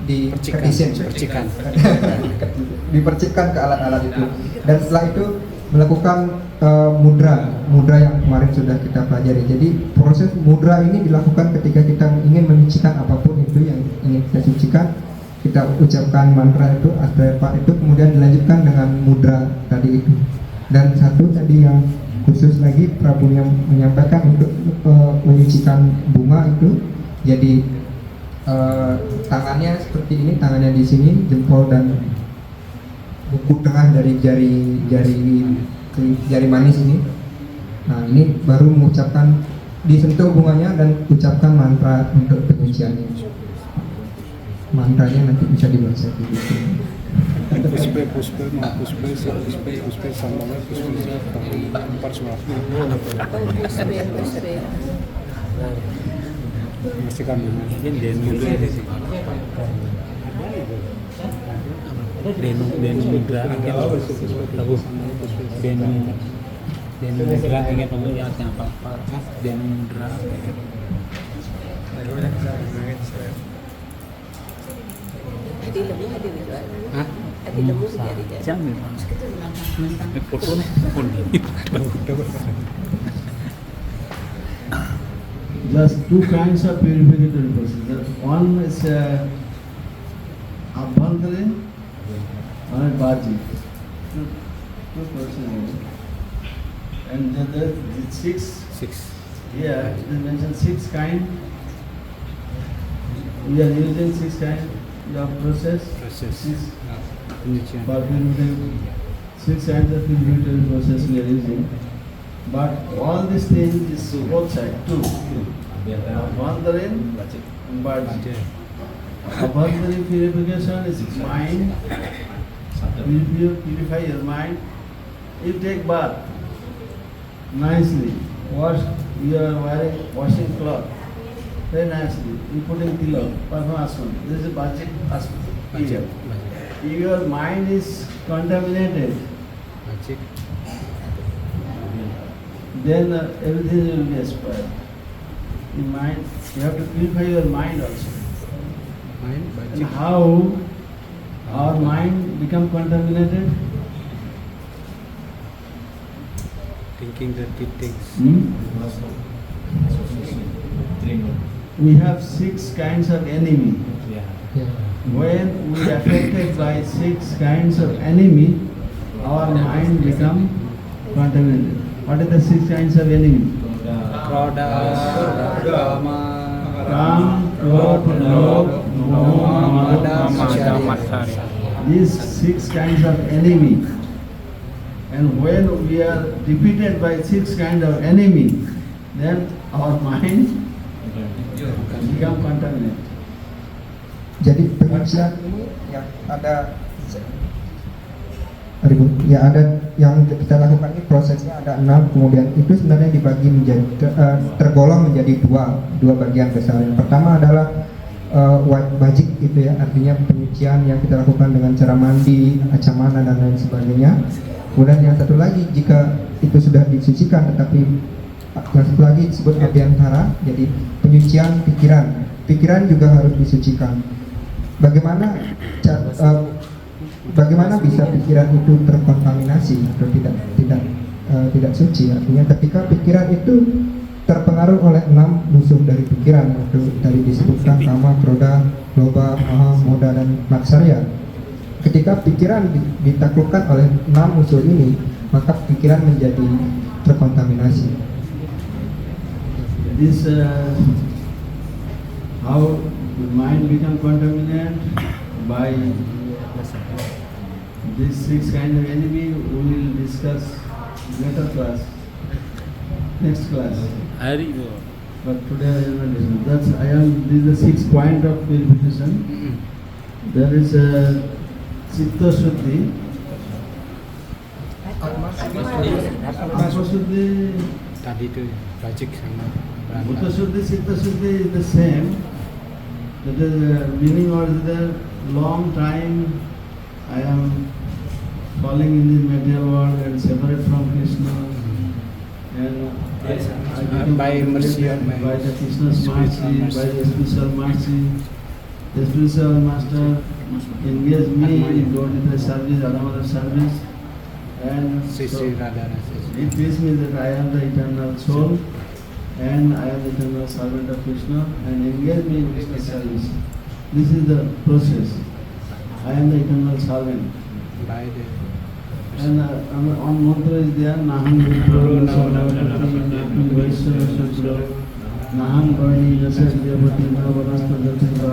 di Percikan. kedisin. Percikan. Dipercikkan ke alat-alat itu, dan setelah itu melakukan mudra yang kemarin sudah kita pelajari. Jadi proses mudra ini dilakukan ketika kita ingin menyucikan apapun itu yang ingin kita sucikan. Kita ucapkan mantra itu, astra itu, kemudian dilanjutkan dengan mudra tadi itu. Dan satu tadi yang khusus lagi Prabu yang menyampaikan untuk menyucikan bunga itu, jadi tangannya seperti ini, tangannya di sini, jempol dan buku tengah dari jari manis ini. Nah, ini baru mengucapkan, disentuh bunganya dan ucapkan mantra untuk penyuciannya. Mantranya nanti bisa dibaca di situ. Puspe ma puspe sambal puspe empat suara masih kan Yan Denu Mudra Prabu Denu Mudra ingat pemilihatnya apa Denu Mudra Adi lembu hadir jual. Hah? Adi lembu jadi jadi. Jangan foto pun Just two kinds of purificatory process. One is Abhandare, one is Baji. Two processes. And the six, here it is mentioned 6 kind. We are using 6 kind of process. Six for purificatory, 6 kinds of purificatory process we are using. But all these things is both side too. Abhandare, Baji. Abhandare purification is mind. Purify your mind. You take bath nicely. Wash. You are wearing washing cloth very nicely. You putting tilak, Padmasana. This is Bajik asana. Your mind is contaminated. Then everything will be spoiled. In mind, you have to purify your mind also. And how our mind become contaminated? thinking that it takes We have 6 kinds of enemy. Ya. When we are affected by 6 kinds of enemy, our mind become contaminated. What are the 6 kinds of enemy? Roda, Kama, Kam, Krodh, Lobh, Moh, Mada, Matsarya. These 6 kinds of enemy. And when we are defeated by 6 kinds of enemy, then our mind become contaminated. Jadi penyucian ini yang ada yang kita lakukan ini prosesnya ada 6, kemudian itu sebenarnya dibagi menjadi tergolong menjadi dua bagian besar. Yang pertama adalah wajib itu ya, artinya penyucian yang kita lakukan dengan cara mandi, acamana dan lain sebagainya. Kemudian yang satu lagi, jika itu sudah disucikan tetapi yang satu lagi disebut abhyantara, jadi penyucian pikiran. Pikiran juga harus disucikan. Bagaimana bisa pikiran itu terkontaminasi atau tidak suci? Artinya ketika pikiran itu terpengaruh oleh 6 musuh dari pikiran, itu tadi disebutkan kama, krodha, lobha, moha, moda dan matsarya. Ketika pikiran ditaklukkan oleh 6 musuh ini, maka pikiran menjadi terkontaminasi. This how the mind become contaminated by these 6 kind of enemy. We will discuss later class, next class. But today I am not discussing. This is the 6th point of purification. There is a Citta Shuddhi. Atma Shuddhi. tadi itu Bajik sama Bhuta Shuddhi, Citta Shuddhi is the same. That is meaning or is the long time I am falling in this material world and separate from Krishna, And By mercy of my by the Krishna's spiritual mercy, mercy. by the spiritual mercy, the spiritual master engaged me in Gaudita service, Adamada service, and Sri so Sri Radharani. it teaches me that I am the eternal soul and I am the eternal servant of Krishna and engage me in Krishna's service. This is the process. I am the eternal servant. By the And on mantra is there, Naham Vipro, Naham Vaishya, Naham Varni, Yasas Devati, Navarasta Jativa,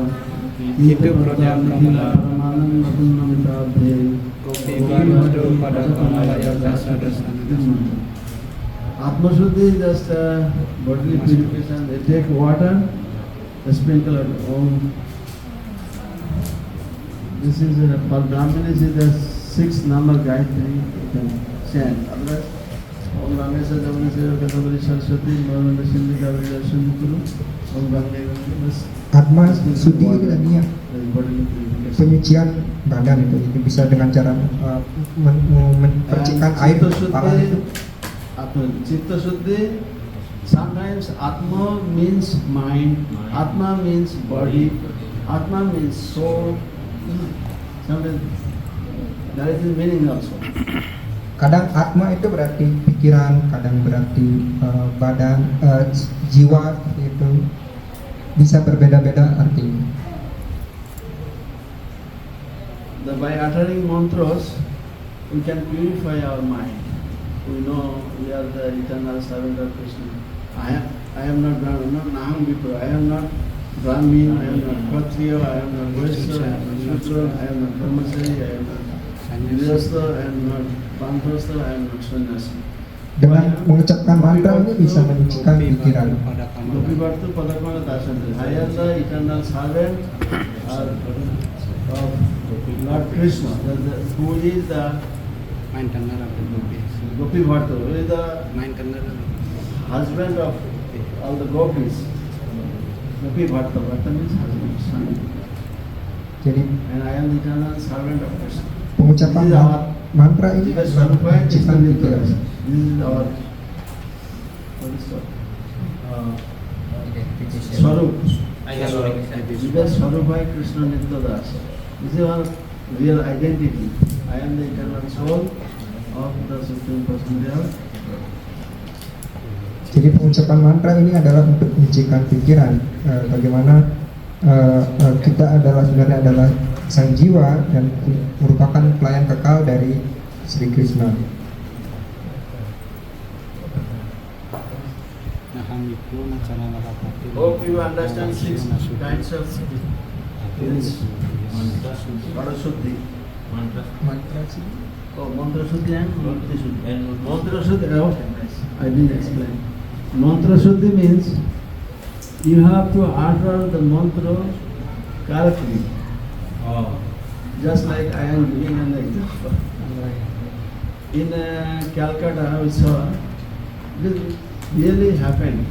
Itu Pradya Paramanam Napunamitabhe, Gopi Bharatu Padakamaya Dasa Dasana. Atma Shuddhi is just bodily purification. They take water, they sprinkle it. Om. This is for Brahmanis is the 6 number Gayatri you can chant. Otherwise, Om Ramesa Javanese Katabari Saraswati, Navanda Sindhi Kavira Sundukuru, Om Gange. Atma Sudhi itu tadinya Bodily purification. penyucian badan itu bisa dengan cara mempercikan air kepala itu. Chitta Shuddhi, sometimes Atma means mind, Atma means body, Atma means soul. Sometimes there is a meaning also. Kadang atma itu berarti pikiran, kadang berarti badan, jiwa itu bisa berbeda-beda artinya. By uttering mantras, we can purify our mind. We know we are the eternal servant of Krishna. I am not Naham Vipra, I am not Brahmin, I am not Kshatriya, I am not Vaishya, I am not Shudra, I am not Brahmachari, I am not Grihastha, I am not Panthastha, I am not Sannyasi. Dengan mengucapkan mantra ini bisa menyucikan pikiran. Gopi Bhartu Padakamaya Dasana. I am the eternal servant of Lord Krishna, who is the Maintenance of the gopis. Gopi Bhartu, who is the Maintenance of the husband of all the gopis. Gopi Bharta, Bharta means husband, son. Jadi And I am the eternal servant of Krishna. pengucapan This is our mantra ini Jiva adalah Swarupa Krishna menyucikan Nitya. pikiran. This is our what is that? Swarup. Jiva Swarupa Krishna Nitya Das. This is our real identity. I am the eternal soul of the Supreme Personality. Jadi pengucapan mantra ini adalah untuk menyucikan pikiran. Bagaimana kita sebenarnya adalah sang jiwa dan merupakan pelayan kekal dari Sri Krishna. Naham Vipro Nachana Narapati. Hope you understand 6 kinds of this Vada Shuddhi. Mantra sih. Oh, Mantra Shuddhi and Mukti Shuddhi. Mantra Shuddhi, okay, nice. I didn't explain. Mantra Shuddhi means you have to utter the mantra correctly. Just like I am giving an example. In Calcutta, we saw this really happened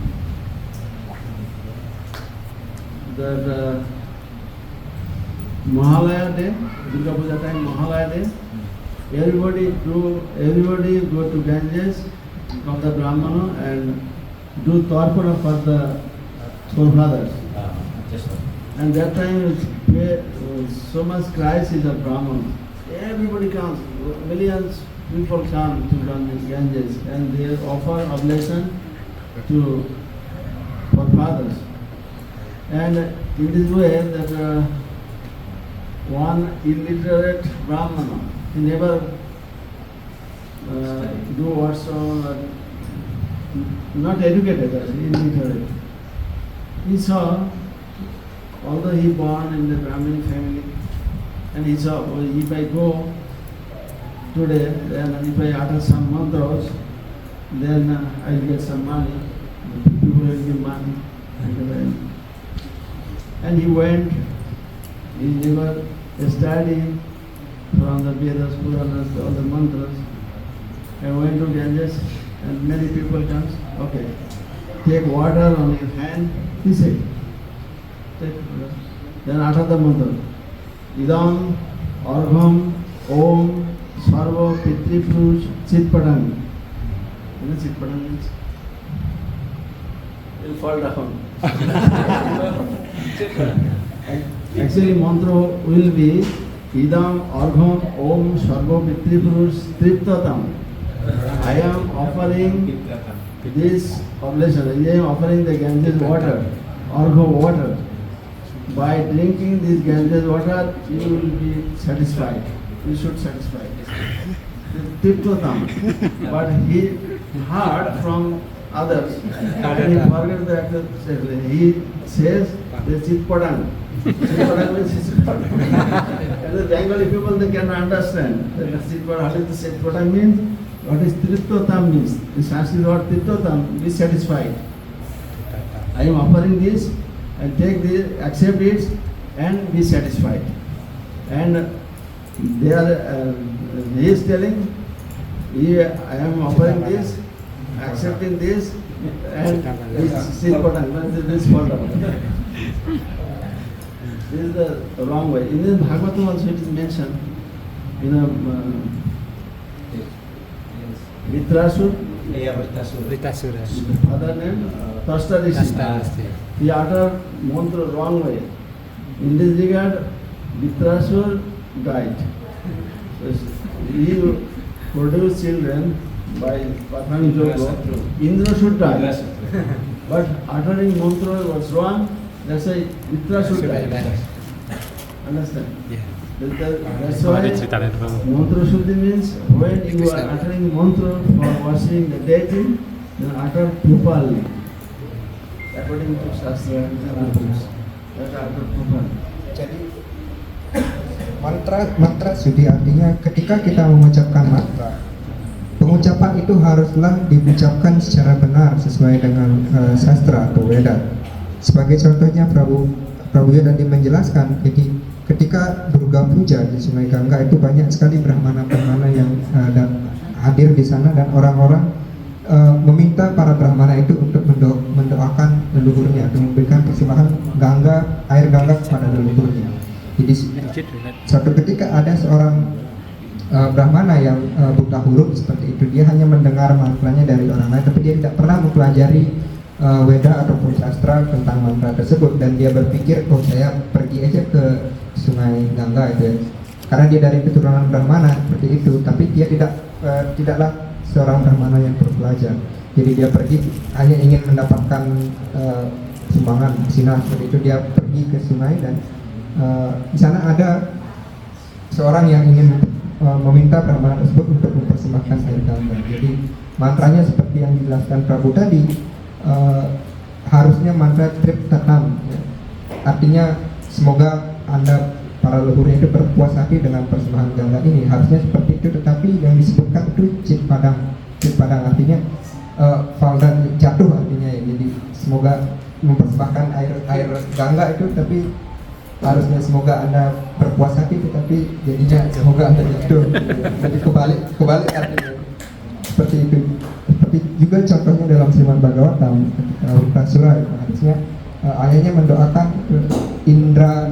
that Mahalaya Day, Durga Puja time, Mahalaya Day, everybody go to Ganges of the Brahmana and do Tarpana for the forefathers. And that time so much crisis of Brahmana. Everybody comes, millions people come to Ganges and they offer oblation to forefathers. And in this way that one illiterate Brahmana, he never do whatsoever, not educated, illiterate. He saw, although he born in the Brahmin family, and he saw, well, if I go today, then if I utter some mantras, then I'll get some money. People will give money. And he went, he never studied from the Vedas, Puranas, all the mantras. I went to Ganges and many people comes, okay, take water on your hand, he said, take water. Then utter the mantra. Idam, Argham, Om, Sarva, Pitri Purush, Chitpadam. You know Chitpadam means? will fall down. Actually, mantra will be Idam Argham Om Sarva Pitripurush Triptatam. I am offering this oblation, I am offering the Ganges water, Argha water. By drinking this Ganges water, you will be satisfied. You should satisfy. Triptatam. But he heard from others. And he forget that he says the Chitpadang. Chitpadang means Chitpadang. And the Bengali people, they cannot understand. What is the Chitpadang means? What is Triptatam means? The Sanskrit word Triptatam, be satisfied. I am offering this and take this, accept it and be satisfied. And they are, he is telling, I am offering this, accepting this, and this is fall down. This is the wrong way. In the Bhagavatam also it is mentioned, Vitrasur, other name, Tasta Rishi. He uttered mantra wrong way. In this regard, Vitrasur died. He produced children by performing yoga. Indra should die. But uttering mantra was wrong. That's why Vitrasur died. Understand? Yeah. That's why mantra shuddhi means when you are uttering mantra for worshiping the deity, then utter properly. According to Shastra and books. That utter properly. Jadi mantra suci artinya ketika kita mengucapkan mantra, pengucapan itu haruslah diucapkan secara benar sesuai dengan sastra atau Weda. Sebagai contohnya Prabu Yodandi menjelaskan, jadi ketika Durga Puja di Sungai Gangga itu banyak sekali brahmana-brahmana yang hadir di sana dan orang-orang meminta para brahmana itu untuk mendoakan leluhurnya atau memberikan persembahan air Gangga kepada leluhurnya. Jadi suatu ketika ada seorang brahmana yang buta huruf seperti itu, dia hanya mendengar mantranya dari orang lain, tapi dia tidak pernah mempelajari Weda ataupun sastra tentang mantra tersebut, dan dia berpikir, oh saya pergi aja ke Sungai Gangga itu ya. Karena dia dari keturunan brahmana seperti itu, tapi dia tidaklah seorang brahmana yang terpelajar. Jadi dia pergi hanya ingin mendapatkan sumbangan sinar seperti itu. Dia pergi ke sungai dan di sana ada seorang yang ingin meminta brahmana tersebut untuk mempersembahkan air Gangga. Jadi mantranya seperti yang dijelaskan Prabu tadi, harusnya mantra Triptatam, ya. Artinya semoga Anda para leluhurnya itu berpuas hati dengan persembahan Gangga ini, harusnya seperti itu. Tetapi yang disebutkan itu Chitpadang artinya fall dan jatuh artinya ya. Jadi semoga mempersembahkan air Gangga itu, tapi harusnya semoga Anda berpuas hati, tetapi jadinya semoga Anda jatuh. Jadi kebalik artinya seperti itu. Seperti juga contohnya dalam Srimad Bhagavatam ketika Writasura itu harusnya ayahnya mendoakan Indra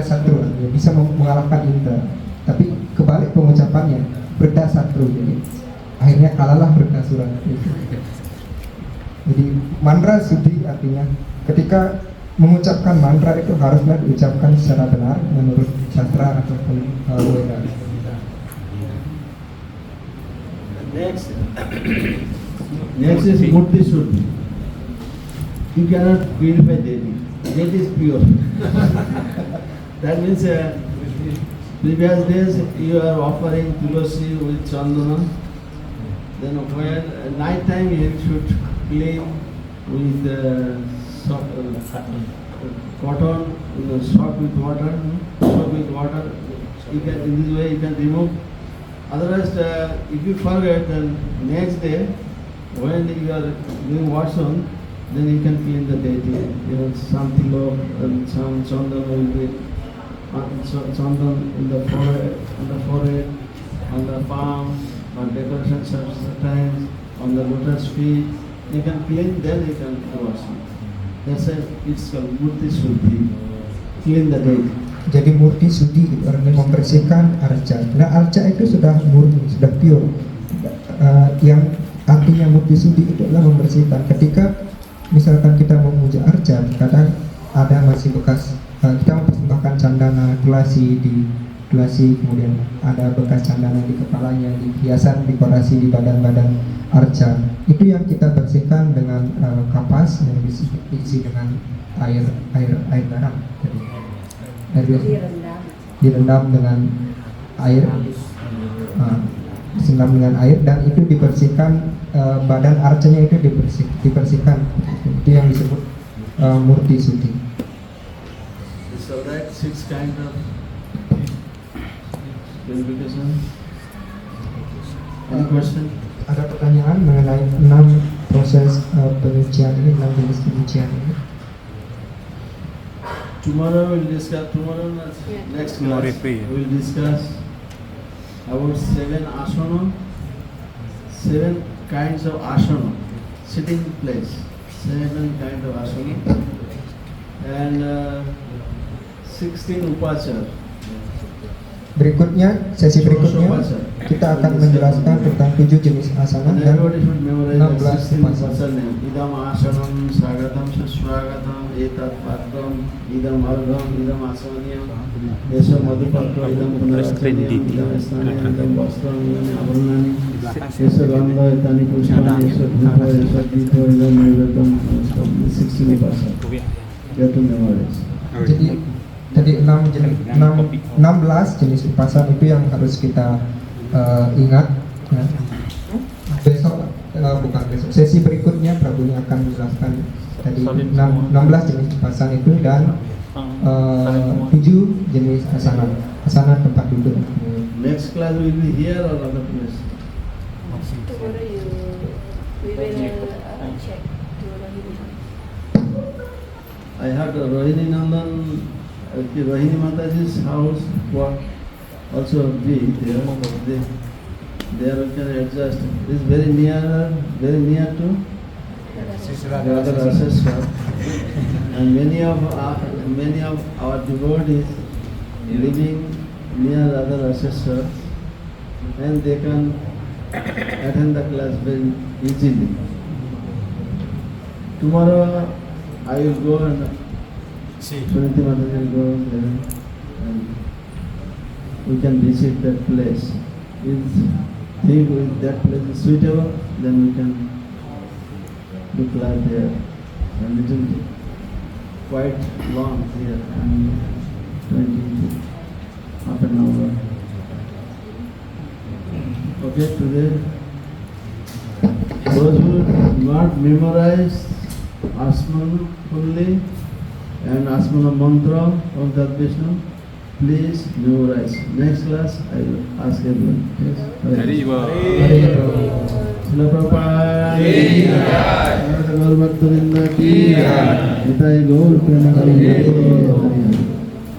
Satru, bisa mengalahkan Indra, tapi kebalik pengucapannya Berda Satru, jadi akhirnya kalahlah Writasura. Jadi mantra suci artinya ketika mengucapkan mantra itu haruslah diucapkan secara benar menurut sastra ataupun Weda. Next is Murti Shuddhi. You cannot purify deity. Deity is pure. That means previous days you are offering tulasi with chandana. Then when night time you should clean with cotton, soak with water. You can, in this way you can remove. Otherwise, if you forget, then next day, when you are doing washing, then you can clean the deity. Some tilok and some chandan will be chandan in the forehead, on the palm, on decoration sometimes, on the lotus feet. You can clean, then you can wash. That's why it's called Murti Shuddhi. Clean the deity. Jadi murti suci itu artinya membersihkan arca. Nah arca itu sudah murni, sudah pure. Yang artinya murti suci itu adalah membersihkan. Ketika misalkan kita memuja arca, kadang ada masih bekas kita mempersembahkan candana tulasi, kemudian ada bekas candana di kepalanya, di hiasan dekorasi di badan-badan arca. Itu yang kita bersihkan dengan kapas yang diisi dengan air garam. Direndam dengan air, disiram dengan air, dan itu dibersihkan, badan arcanya itu dibersihkan. Itu yang disebut murti suci. So that 6 kind of purification. Any question? Ada pertanyaan mengenai 6 proses penyucian ini, 6 jenis penyucian ini? Tomorrow next class we'll discuss about 7 asana, 7 kinds of asana, sitting place, 7 kinds of asana, and 16 upachar. Berikutnya, sesi berikutnya kita akan menjelaskan tentang 7 jenis asana And dan everybody should memorize 16 the 16 upachara. upachar name. Idam asanam, swagatam, suswagatam, etat patram, idam argham, idam asaniyam, yesha madhupatra, idam punarachaniyam, idam esnaniyam, idam vastram, idam avarnani, yesha gandha, etani pushpam, yesha dhupa, yesha dito, idam naivedyam, 16 upachar. You have to memorize. Jadi 16 jenis upasan itu yang harus kita ingat. Ya. Besok bukan besok, sesi berikutnya Prabunya akan menjelaskan tadi 16 jenis upasan itu dan 7 jenis asana tempat duduk. Next class will be here or other place? Tomorrow we will check to Rohini. I heard Rohini Nandan, Rohini Mataji's house will also be there. There we can adjust. This is very near to Radha Raseshwar, and many of our devotees living near Radha Raseshwar, and they can attend the class very easily. Tomorrow I will go and Suniti Mataji will go there, and we can visit that place. If that place is suitable, then we can do class there. And it is quite long here, and half an hour. Okay, today those who not memorize Asmana fully and Asmana mantra of that Vishnu, please memorize. Next class I will ask everyone. Yes? Srila Prabhupada ki jai. Gaur Bhakta ki jai. Nitai Gaur Premanandi.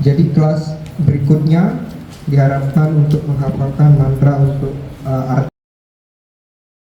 Jadi kelas berikutnya diharapkan untuk menghafalkan mantra untuk